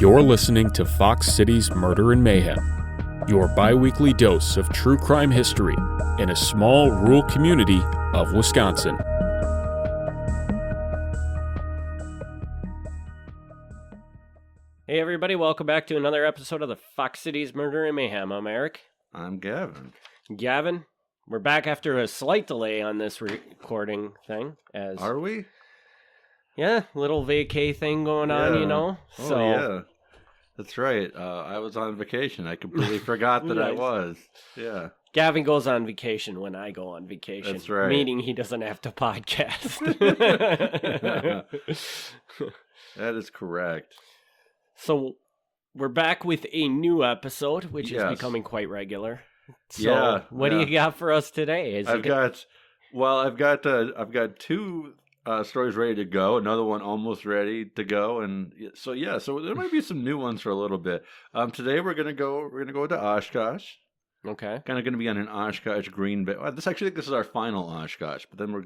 You're listening to Fox City's Murder and Mayhem, your bi-weekly dose of true crime history in a small rural community of Wisconsin. Hey everybody, welcome back to another episode of the Fox City's Murder and Mayhem. I'm Eric. I'm Gavin. Gavin, we're back after a slight delay on this recording thing. Are we? Yeah, little vacay thing going on, you know? Oh, yeah. That's right. I was on vacation. I completely forgot that I was. Yeah. Gavin goes on vacation when I go on vacation. That's right. Meaning he doesn't have to podcast. That is correct. So we're back with a new episode, which is becoming quite regular. So what do you got for us today? I've got two stories ready to go. Another one almost ready to go, and so there might be some new ones for a little bit. Today we're gonna go to Oshkosh. Okay. Kind of gonna be on an Oshkosh Green Bay. This is our final Oshkosh, but then we're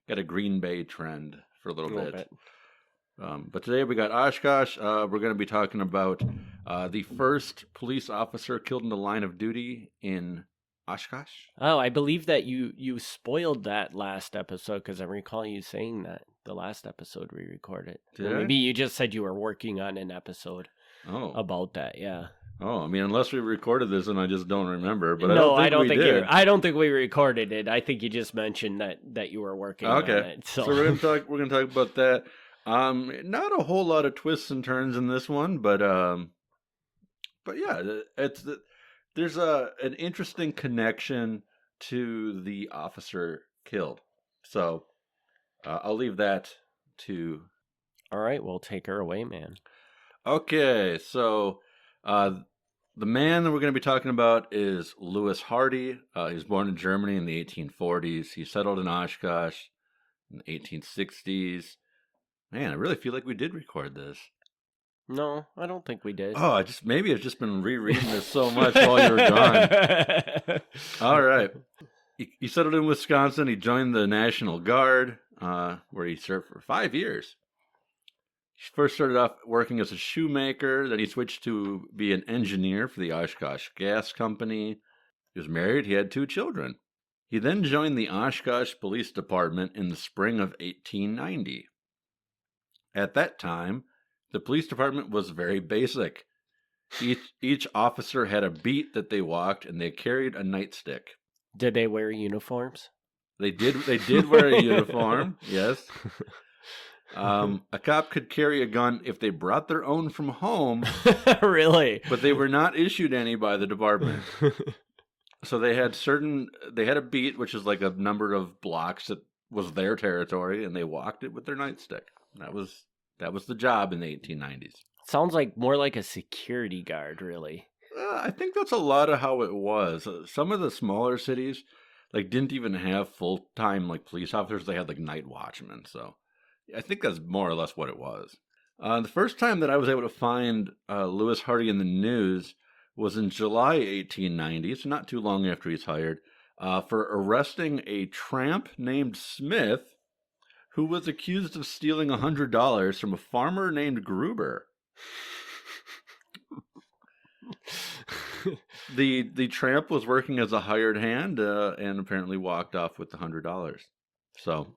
got a Green Bay trend for a little bit. But today we got Oshkosh. We're going to be talking about the first police officer killed in the line of duty in Oshkosh. Oh, I believe that you spoiled that last episode because I recall you saying that the last episode we recorded. Maybe you just said you were working on an episode about that. Yeah. Oh, I mean, unless we recorded this and I just don't remember. But I don't think we recorded it. I think you just mentioned that you were working on it. So we're gonna talk about that. Not a whole lot of twists and turns in this one, but yeah, there's an interesting connection to the officer killed. So I'll leave that to. All right, well, take her away, man. Okay, so the man that we're going to be talking about is Louis Hardy. He was born in Germany in the 1840s. He settled in Oshkosh in the 1860s. Man, I really feel like we did record this. No, I don't think we did. Oh, maybe I've just been rereading this so much while you were gone. All right. He settled in Wisconsin. He joined the National Guard, where he served for 5 years. He first started off working as a shoemaker. Then he switched to be an engineer for the Oshkosh Gas Company. He was married. He had 2 children. He then joined the Oshkosh Police Department in the spring of 1890. At that time, the police department was very basic. Each officer had a beat that they walked, and they carried a nightstick. Did they wear uniforms? They did wear a uniform, yes. A cop could carry a gun if they brought their own from home. Really? But they were not issued any by the department. So they had a beat, which is like a number of blocks that was their territory, and they walked it with their nightstick. That was the job in the 1890s. Sounds like more like a security guard, really. I think that's a lot of how it was. Some of the smaller cities didn't even have full-time police officers. They had night watchmen. So I think that's more or less what it was. The first time that I was able to find Louis Hardy in the news was in July 1890, so not too long after he's hired, for arresting a tramp named Smith, who was accused of stealing $100 from a farmer named Gruber. The tramp was working as a hired hand and apparently walked off with the $100. So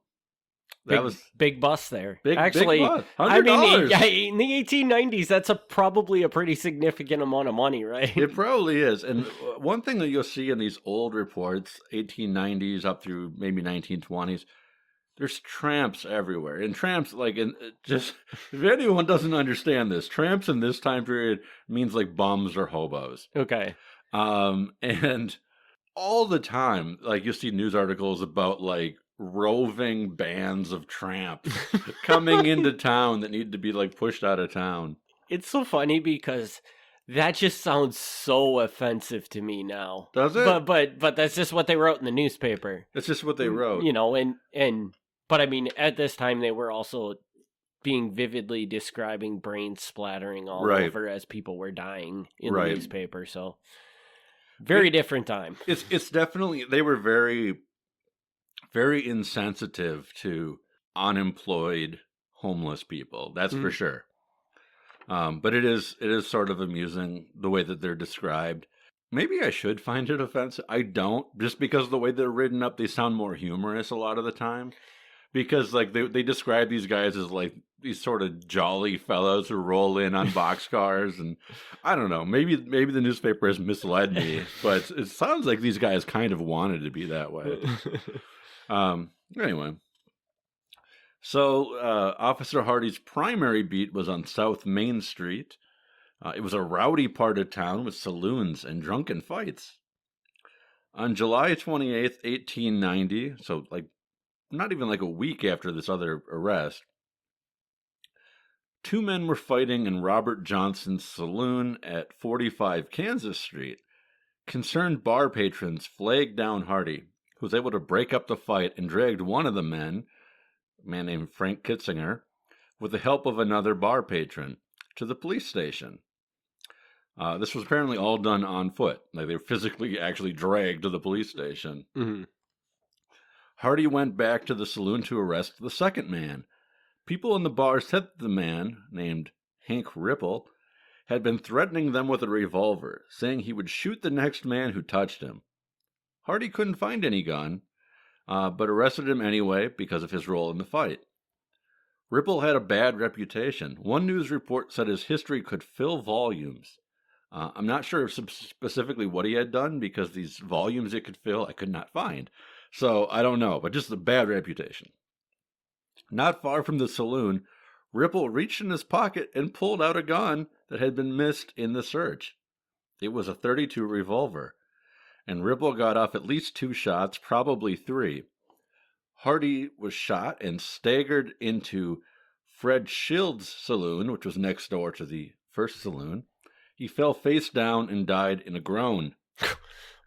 that was big bust there. Big bus. $100. I mean, in the 1890s, that's probably a pretty significant amount of money, right? It probably is. And one thing that you'll see in these old reports, 1890s up through maybe 1920s. There's tramps everywhere. And tramps, if anyone doesn't understand this, tramps in this time period means bums or hobos. Okay. And all the time, you'll see news articles about, roving bands of tramps coming into town that need to be, pushed out of town. It's so funny because that just sounds so offensive to me now. Does it? But that's just what they wrote in the newspaper. That's just what they wrote. You know, but I mean, at this time, they were also being vividly describing brain splattering all over as people were dying in the newspaper. So, very different time. It's definitely, they were very, very insensitive to unemployed homeless people. That's for sure. But it is sort of amusing the way that they're described. Maybe I should find it offensive. I don't, just because of the way they're written up, they sound more humorous a lot of the time. Because like they describe these guys as like these sort of jolly fellows who roll in on boxcars, and I don't know. Maybe the newspaper has misled me, but it sounds like these guys kind of wanted to be that way. Anyway, so Officer Hardy's primary beat was on South Main Street. It was a rowdy part of town with saloons and drunken fights. On July 28th, 1890, so like not even like a week after this other arrest, 2 men were fighting in Robert Johnson's saloon at 45 Kansas Street. Concerned bar patrons flagged down Hardy, who was able to break up the fight and dragged one of the men, a man named Frank Kitzinger, with the help of another bar patron, to the police station. This was apparently all done on foot. Like they were physically actually dragged to the police station. Mm-hmm. Hardy went back to the saloon to arrest the second man. People in the bar said that the man, named Hank Ripple, had been threatening them with a revolver, saying he would shoot the next man who touched him. Hardy couldn't find any gun, but arrested him anyway because of his role in the fight. Ripple had a bad reputation. One news report said his history could fill volumes. I'm not sure specifically what he had done, because these volumes it could fill I could not find. So I don't know, but just a bad reputation. Not far from the saloon, Ripple reached in his pocket and pulled out a gun that had been missed in the search. It was a .32 revolver, and Ripple got off at least 2 shots, probably 3. Hardy was shot and staggered into Fred Schild's saloon, which was next door to the first saloon. He fell face down and died in a groan.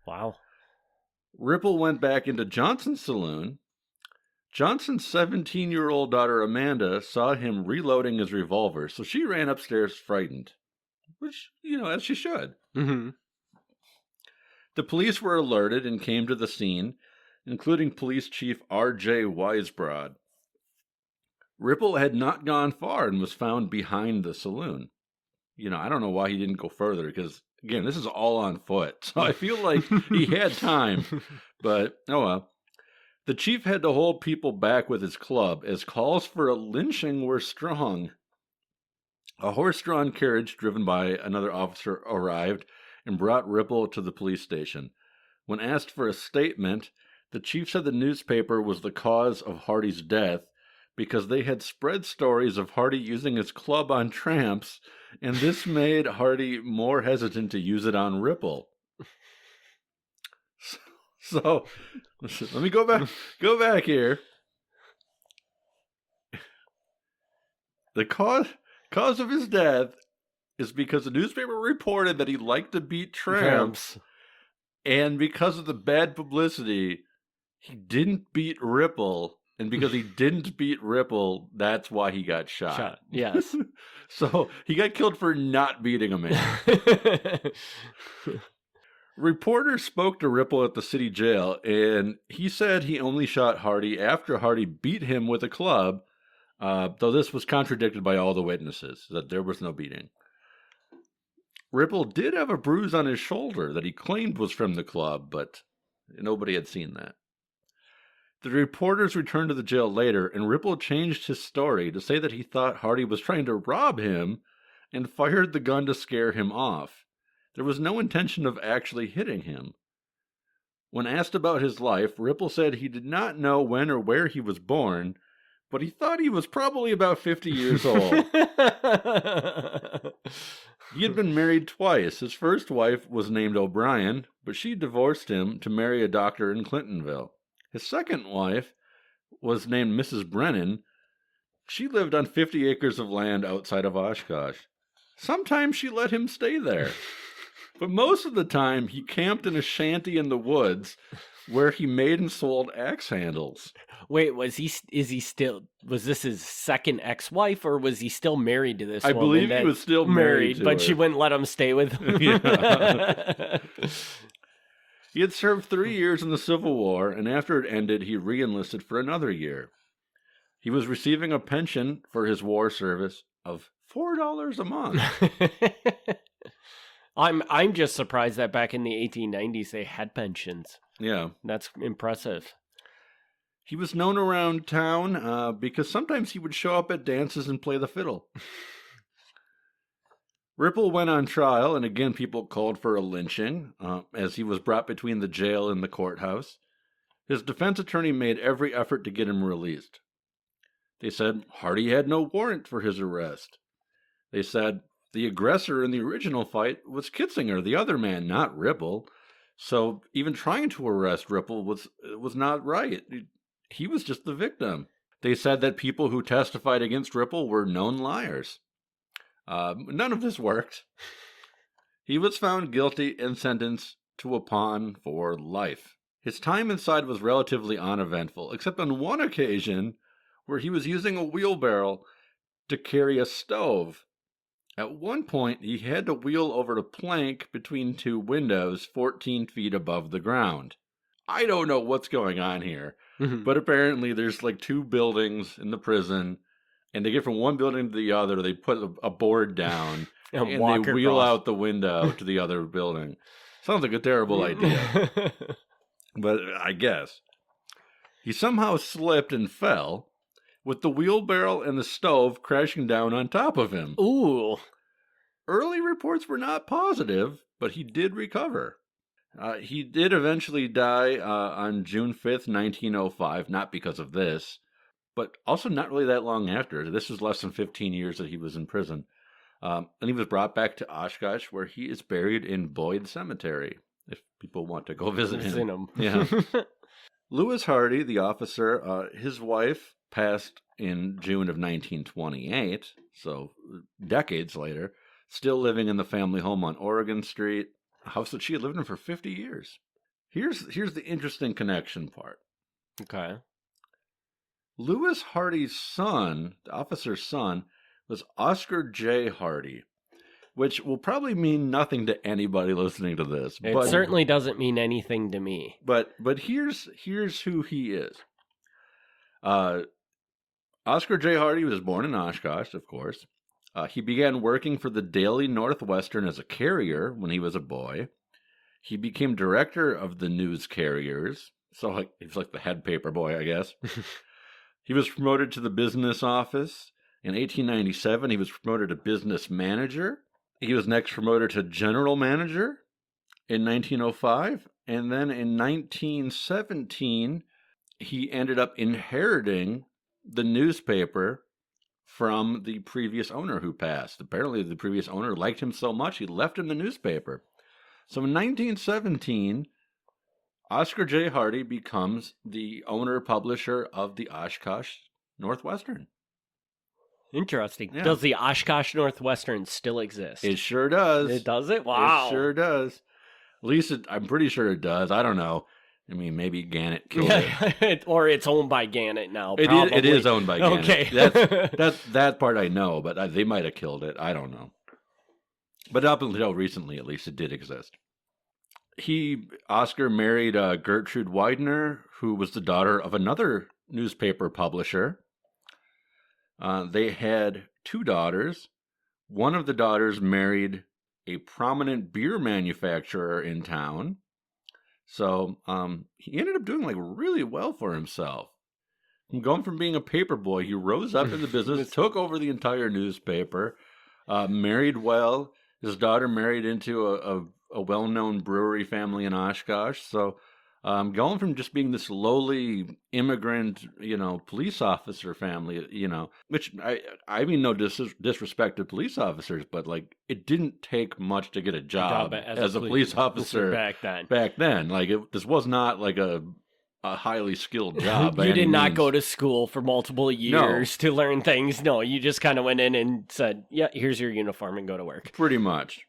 Wow. Ripple went back into Johnson's saloon. Johnson's 17-year-old daughter Amanda saw him reloading his revolver, so she ran upstairs frightened, which, as she should. Mm-hmm. The police were alerted and came to the scene, including Police Chief R.J. Weisbrod. Ripple had not gone far and was found behind the saloon. I don't know why he didn't go further, because, again, this is all on foot, so I feel like he had time, but, oh well. The chief had to hold people back with his club, as calls for a lynching were strong. A horse-drawn carriage driven by another officer arrived and brought Ripple to the police station. When asked for a statement, the chief said the newspaper was the cause of Hardy's death because they had spread stories of Hardy using his club on tramps, and this made Hardy more hesitant to use it on Ripple. So, let me go back here. The cause of his death is because the newspaper reported that he liked to beat tramps. And because of the bad publicity, he didn't beat Ripple. And because he didn't beat Ripple, that's why he got shot. Yes. So he got killed for not beating a man. Reporters spoke to Ripple at the city jail, and he said he only shot Hardy after Hardy beat him with a club, though this was contradicted by all the witnesses, that there was no beating. Ripple did have a bruise on his shoulder that he claimed was from the club, but nobody had seen that. The reporters returned to the jail later, and Ripple changed his story to say that he thought Hardy was trying to rob him and fired the gun to scare him off. There was no intention of actually hitting him. When asked about his life, Ripple said he did not know when or where he was born, but he thought he was probably about 50 years old. He had been married twice. His first wife was named O'Brien, but she divorced him to marry a doctor in Clintonville. His second wife was named Mrs. Brennan. She lived on 50 acres of land outside of Oshkosh. Sometimes she let him stay there. But most of the time, he camped in a shanty in the woods where he made and sold axe handles. Wait, was this his second ex-wife, or was he still married to this woman? I believe he was still married to but her. She wouldn't let him stay with him. Yeah. He had served 3 years in the Civil War, and after it ended, he re-enlisted for another year. He was receiving a pension for his war service of $4 a month. I'm just surprised that back in the 1890s they had pensions. Yeah. That's impressive. He was known around town because sometimes he would show up at dances and play the fiddle. Ripple went on trial, and again people called for a lynching as he was brought between the jail and the courthouse. His defense attorney made every effort to get him released. They said Hardy had no warrant for his arrest. They said the aggressor in the original fight was Kitzinger, the other man, not Ripple. So even trying to arrest Ripple was not right. He was just the victim. They said that people who testified against Ripple were known liars. None of this worked. He was found guilty and sentenced to a pawn for life. His time inside was relatively uneventful, except on one occasion where he was using a wheelbarrow to carry a stove. At one point, he had to wheel over a plank between two windows 14 feet above the ground. I don't know what's going on here, but apparently there's like two buildings in the prison, and they get from one building to the other, they put a board down, and they wheel out the window to the other building. Sounds like a terrible idea. But I guess. He somehow slipped and fell, with the wheelbarrow and the stove crashing down on top of him. Ooh. Early reports were not positive, but he did recover. He did eventually die on June 5th, 1905, not because of this, but also not really that long after. This was less than 15 years that he was in prison. And he was brought back to Oshkosh, where he is buried in Boyd Cemetery, if people want to go visit him. Yeah. Lewis Hardy, the officer, his wife passed in June of 1928, so decades later, still living in the family home on Oregon Street, a house that she had lived in for 50 years. Here's the interesting connection part. Okay. Lewis Hardy's son, the officer's son, was Oscar J. Hardy, which will probably mean nothing to anybody listening to this. It certainly doesn't mean anything to me. But here's who he is. Oscar J. Hardy was born in Oshkosh, of course. He began working for the Daily Northwestern as a carrier when he was a boy. He became director of the news carriers. So he's like the head paper boy, I guess. He was promoted to the business office. In 1897, he was promoted to business manager. He was next promoted to general manager in 1905. And then in 1917, he ended up inheriting the newspaper from the previous owner who passed. Apparently, the previous owner liked him so much, he left him the newspaper. So in 1917, Oscar J. Hardy becomes the owner-publisher of the Oshkosh Northwestern. Interesting. Yeah. Does the Oshkosh Northwestern still exist? It sure does. It does it? Wow. It sure does. At least I'm pretty sure it does. I don't know. I mean, maybe Gannett killed it. Or it's owned by Gannett now. It is owned by Gannett. Okay. That part I know, but they might have killed it. I don't know. But up until recently, at least, it did exist. Oscar married Gertrude Widener, who was the daughter of another newspaper publisher. They had two daughters. One of the daughters married a prominent beer manufacturer in town. So he ended up doing really well for himself. Going from being a paper boy, he rose up in the business, took over the entire newspaper, married well. His daughter married into a well-known brewery family in Oshkosh. So going from just being this lowly immigrant, police officer family, which I mean no disrespect to police officers, but it didn't take much to get a job as a police officer back then. This was not a highly skilled job. You did not go to school for multiple years to learn things. No, you just kind of went in and said, yeah, here's your uniform and go to work. Pretty much.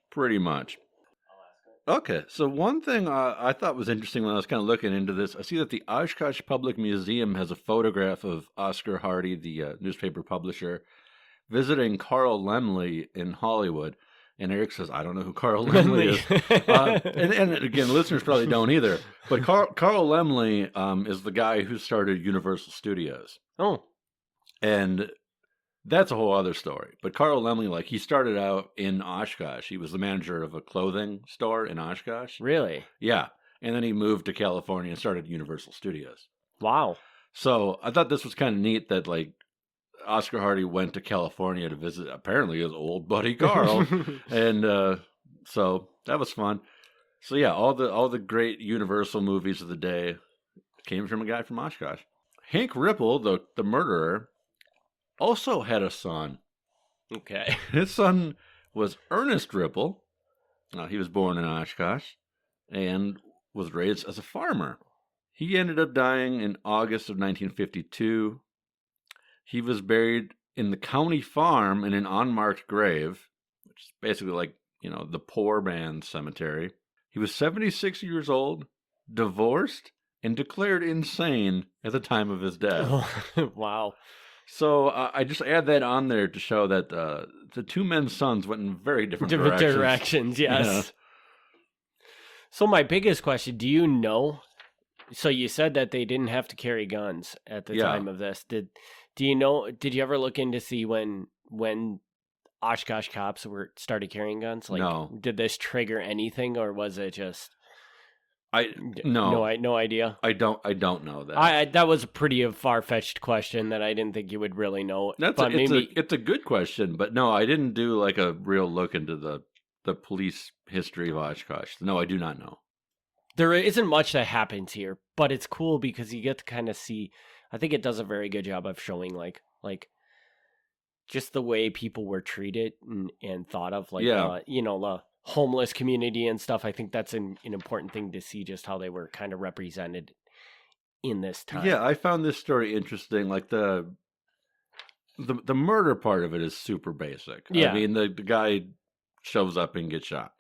Okay, so one thing I thought was interesting when I was kind of looking into this, I see that the Oshkosh Public Museum has a photograph of Oscar Hardy, the newspaper publisher, visiting Carl Laemmle in Hollywood. And Eric says, I don't know who Carl Laemmle is. And again, listeners probably don't either. But Carl Laemmle is the guy who started Universal Studios. Oh. And That's a whole other story. But Carl Laemmle, like, he started out in Oshkosh. He was the manager of a clothing store in Oshkosh. Really? Yeah. And then he moved to California and started Universal Studios. Wow. So I thought this was kind of neat that, like, Oscar Hardy went to California to visit, apparently, his old buddy Carl. And so that was fun. So, yeah, all the great Universal movies of the day came from a guy from Oshkosh. Hank Ripple, the murderer, also had a son. Okay. His son was Ernest Ripple. He was born in Oshkosh and was raised as a farmer. He ended up dying in August of 1952. He was buried in the county farm in an unmarked grave, which is basically like, the poor man's cemetery. He was 76 years old, divorced, and declared insane at the time of his death. Wow. So I just add that on there to show that the two men's sons went in very different directions. Yes. Yeah. So my biggest question, do you know? So you said that they didn't have to carry guns at the time of this. Do you know? Did you ever look in to see when Oshkosh cops started carrying guns? Like, no. Did this trigger anything, or was it just? No idea. I don't know that. That was a pretty far-fetched question that I didn't think you would really know. It's a good question, but no, I didn't do like a real look into the police history of Oshkosh. No, I do not know. There isn't much that happens here, but it's cool because you get to kind of see. I think it does a very good job of showing like just the way people were treated and thought of, like the homeless community and stuff. I think that's an important thing to see, just how they were kind of represented in this time. Yeah, I found this story interesting. Like the murder part of it is super basic. Yeah. I mean, the guy shows up and gets shot.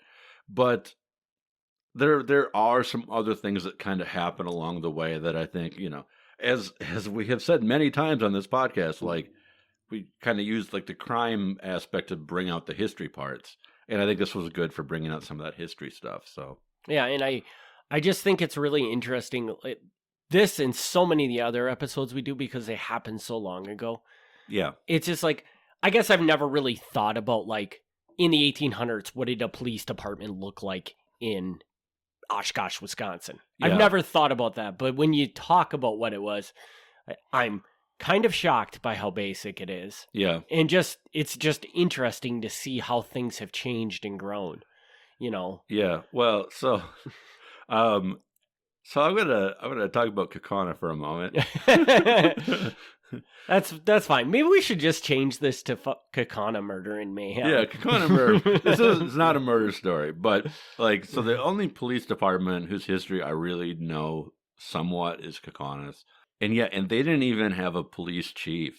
But there are some other things that kind of happen along the way that I think, as we have said many times on this podcast, like we kind of used like the crime aspect to bring out the history parts. And I think this was good for bringing out some of that history stuff. So yeah, and I just think it's really interesting. This and so many of the other episodes we do, because they happened so long ago. Yeah. It's just like, I guess I've never really thought about, like, in the 1800s, what did a police department look like in Oshkosh, Wisconsin? Yeah. I've never thought about that. But when you talk about what it was, I'm kind of shocked by how basic it is. Yeah. And it's just interesting to see how things have changed and grown, Yeah. Well, so I'm gonna talk about Kaukauna for a moment. That's fine. Maybe we should just change this to Kaukauna Murder in Mayhem. Yeah, Kaukauna Murder. It's not a murder story, but so the only police department whose history I really know somewhat is Kaukana's. And they didn't even have a police chief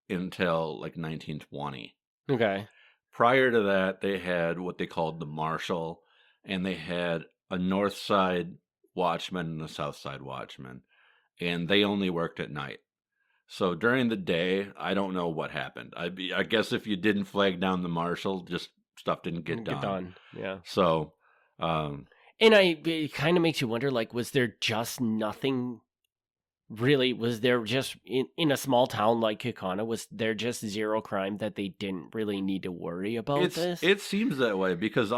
until like 1920. Okay. Prior to that, they had what they called the marshal, and they had a north side watchman and a south side watchman, and they only worked at night. So during the day, I don't know what happened. I guess if you didn't flag down the marshal, just stuff didn't get done. Yeah. So, and it kind of makes you wonder, like, was there just nothing? Really, was there just in a small town like Kaukauna, was there just zero crime that they didn't really need to worry about this? It seems that way because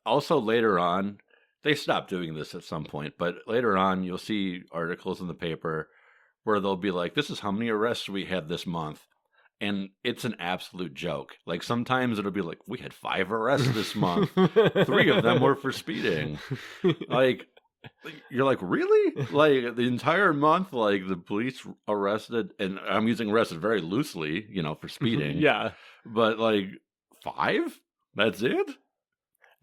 also later on, they stopped doing this at some point, but later on you'll see articles in the paper where they'll be like, this is how many arrests we had this month. And it's an absolute joke. Like sometimes it'll be like, we had 5 arrests this month. 3 of them were for speeding. Like, you're like, really? Like the entire month, like the police arrested, and I'm using arrested very loosely, for speeding. Yeah. But like 5? That's it?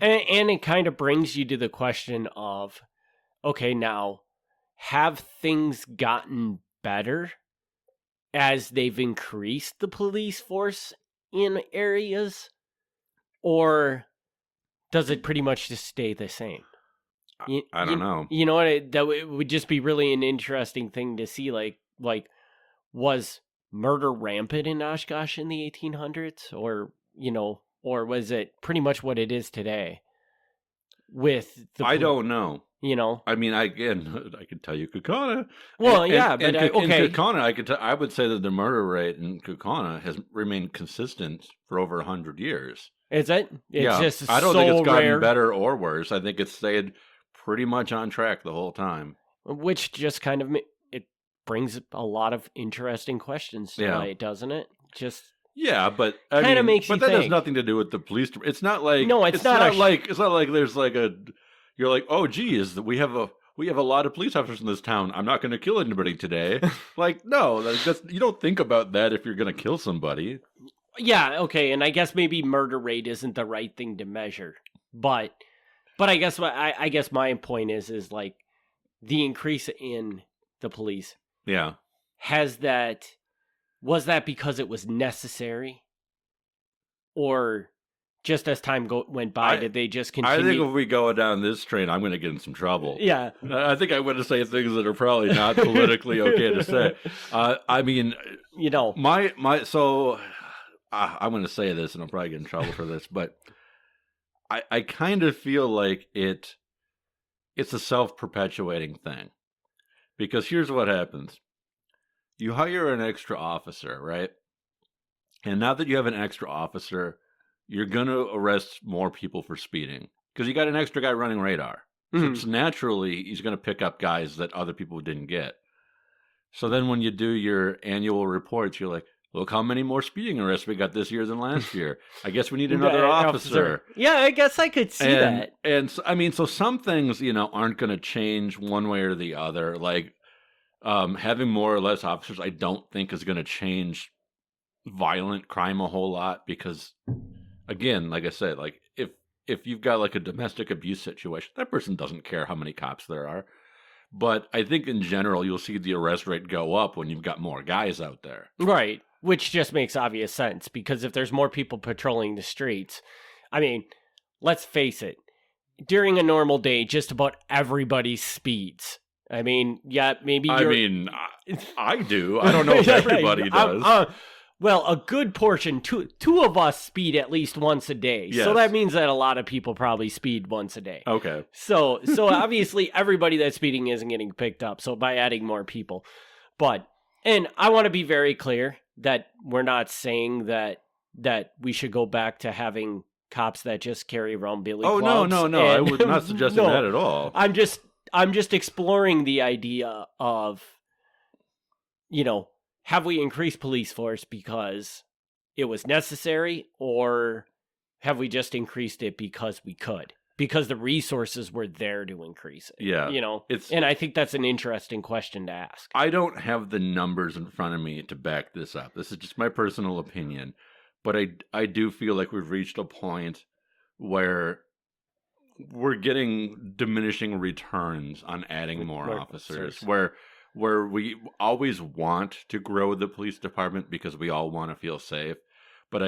And it kind of brings you to the question of, okay, now, have things gotten better as they've increased the police force in areas? Or does it pretty much just stay the same? I don't know. You know what? That would just be really an interesting thing to see. Like, was murder rampant in Oshkosh in the 1800s, or was it pretty much what it is today? I don't know. You know, I mean, I could tell you Kaukauna. Well, and, yeah, and, but and, okay. in Kaukauna, I would say that the murder rate in Kaukauna has remained consistent for over 100 years. Is it? It's just I don't so think it's gotten rare. better or worse. I think it's stayed pretty much on track the whole time. Which just kind of it brings a lot of interesting questions to light, doesn't it? Just but kind of makes you think. But that has nothing to do with the police. It's not like it's not like there's like a. You're like, oh, geez, we have a lot of police officers in this town. I'm not going to kill anybody today. Like, no, you don't think about that if you're going to kill somebody. Yeah, okay, and I guess maybe murder rate isn't the right thing to measure, but I guess I guess my point is like the increase in the police. Yeah, was that because it was necessary, or just as time went by, did they just continue? I think if we go down this train, I'm going to get in some trouble. Yeah. I think I'm going to say things that are probably not politically okay to say. I mean, you know, so I'm going to say this, and I'll probably get in trouble for this, but I kind of feel like it's a self-perpetuating thing. Because here's what happens. You hire an extra officer, right? And now that you have an extra officer, you're going to arrest more people for speeding because you got an extra guy running radar. Mm-hmm. So naturally, he's going to pick up guys that other people didn't get. So then when you do your annual reports, you're like, look how many more speeding arrests we got this year than last year. I guess we need another officer. Yeah, I guess I could see that. And so, I mean, so some things, aren't going to change one way or the other. Like having more or less officers, I don't think is going to change violent crime a whole lot because... Again, like I said, like if you've got like a domestic abuse situation, that person doesn't care how many cops there are. But I think in general, you'll see the arrest rate go up when you've got more guys out there. Right, which just makes obvious sense because if there's more people patrolling the streets, I mean, let's face it, during a normal day, just about everybody speeds. I mean, yeah, maybe I do. I don't know if everybody does. Well, a good portion, two of us speed at least once a day. Yes. So that means that a lot of people probably speed once a day. Okay. So obviously everybody that's speeding isn't getting picked up. So by adding more people. And I want to be very clear that we're not saying that we should go back to having cops that just carry around billy clubs. Oh, no. I would not suggest that at all. I'm just exploring the idea of, have we increased police force because it was necessary, or have we just increased it because we could? Because the resources were there to increase it. Yeah. And I think that's an interesting question to ask. I don't have the numbers in front of me to back this up. This is just my personal opinion. But I do feel like we've reached a point where we're getting diminishing returns on adding more officers. Where we always want to grow the police department because we all want to feel safe. But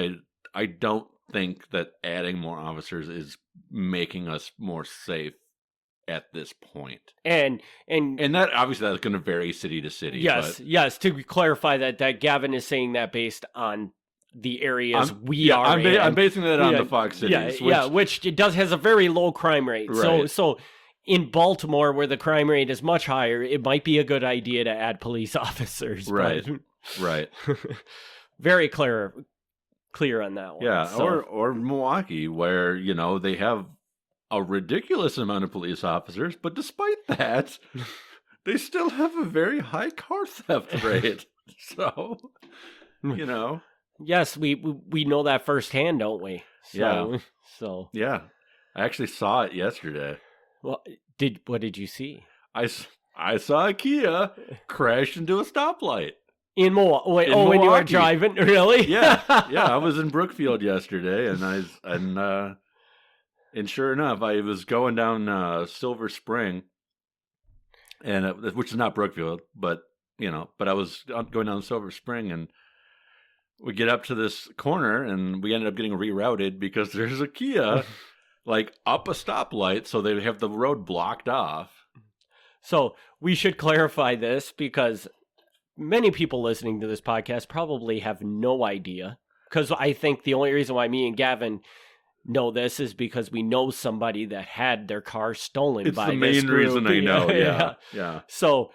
I don't think that adding more officers is making us more safe at this point. And that obviously that's going to vary city to city. Yes. To clarify that Gavin is saying that based on the areas we are in. I'm basing that on the Fox cities. Which it has a very low crime rate. Right. So in Baltimore, where the crime rate is much higher, it might be a good idea to add police officers. Right. Right. Very clear on that one. Yeah. So. Or Milwaukee, where, they have a ridiculous amount of police officers, but despite that, they still have a very high car theft rate. So, Yes, we know that firsthand, don't we? So. Yeah. I actually saw it yesterday. Well, what did you see? I saw a Kia crash into a stoplight. In Milwaukee? When you were driving? Really? Yeah. I was in Brookfield yesterday, and sure enough, I was going down Silver Spring, and which is not Brookfield, but I was going down Silver Spring, and we get up to this corner, and we ended up getting rerouted because there's a Kia. Like up a stoplight, so they have the road blocked off. So we should clarify this because many people listening to this podcast probably have no idea. Because I think the only reason why me and Gavin know this is because we know somebody that had their car stolen by this group. It's the main reason I know, yeah. So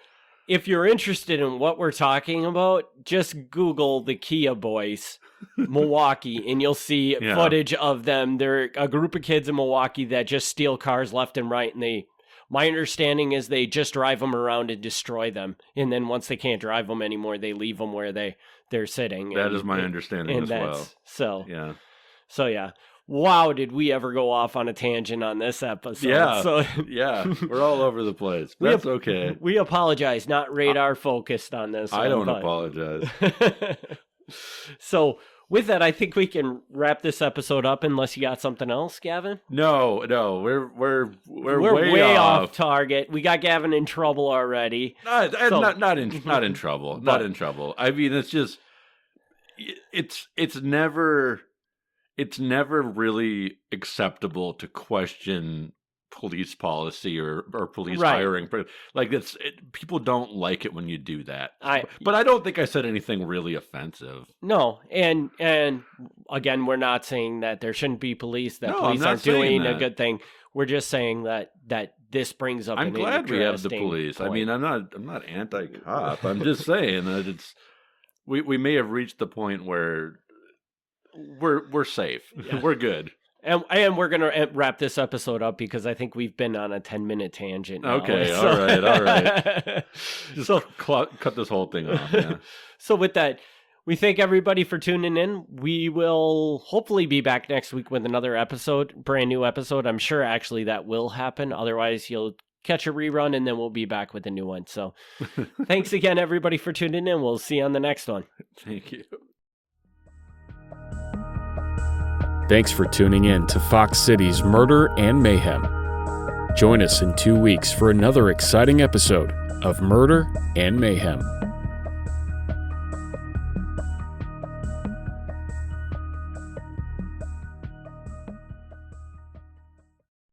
if you're interested in what we're talking about, just Google the Kia Boys, Milwaukee, and you'll see footage of them. They're a group of kids in Milwaukee that just steal cars left and right, and my understanding is they just drive them around and destroy them, and then once they can't drive them anymore, they leave them where they're sitting. That is my understanding as well. So yeah. Wow, did we ever go off on a tangent on this episode? Yeah, we're all over the place. That's okay. We apologize, not radar focused on this. I don't apologize. So with that, I think we can wrap this episode up unless you got something else, Gavin? No, we're way off target. We got Gavin in trouble already. Not in trouble. Not in trouble. I mean, it's just it's never really acceptable to question police policy or police hiring. Like people don't like it when you do that. But I don't think I said anything really offensive. No, and again, we're not saying that there shouldn't be police. Police aren't doing a good thing. We're just saying that this brings up. I'm glad we have the police. Point. I mean, I'm not anti-cop. I'm just saying that we may have reached the point where we're safe. Yeah. We're good. And we're going to wrap this episode up because I think we've been on a 10-minute tangent now. Okay, all right. Just cut this whole thing off. Yeah. So with that, we thank everybody for tuning in. We will hopefully be back next week with another episode, brand new episode. I'm sure actually that will happen. Otherwise, you'll catch a rerun and then we'll be back with a new one. So thanks again, everybody, for tuning in. We'll see you on the next one. Thank you. Thanks for tuning in to Fox City's Murder and Mayhem. Join us in 2 weeks for another exciting episode of Murder and Mayhem.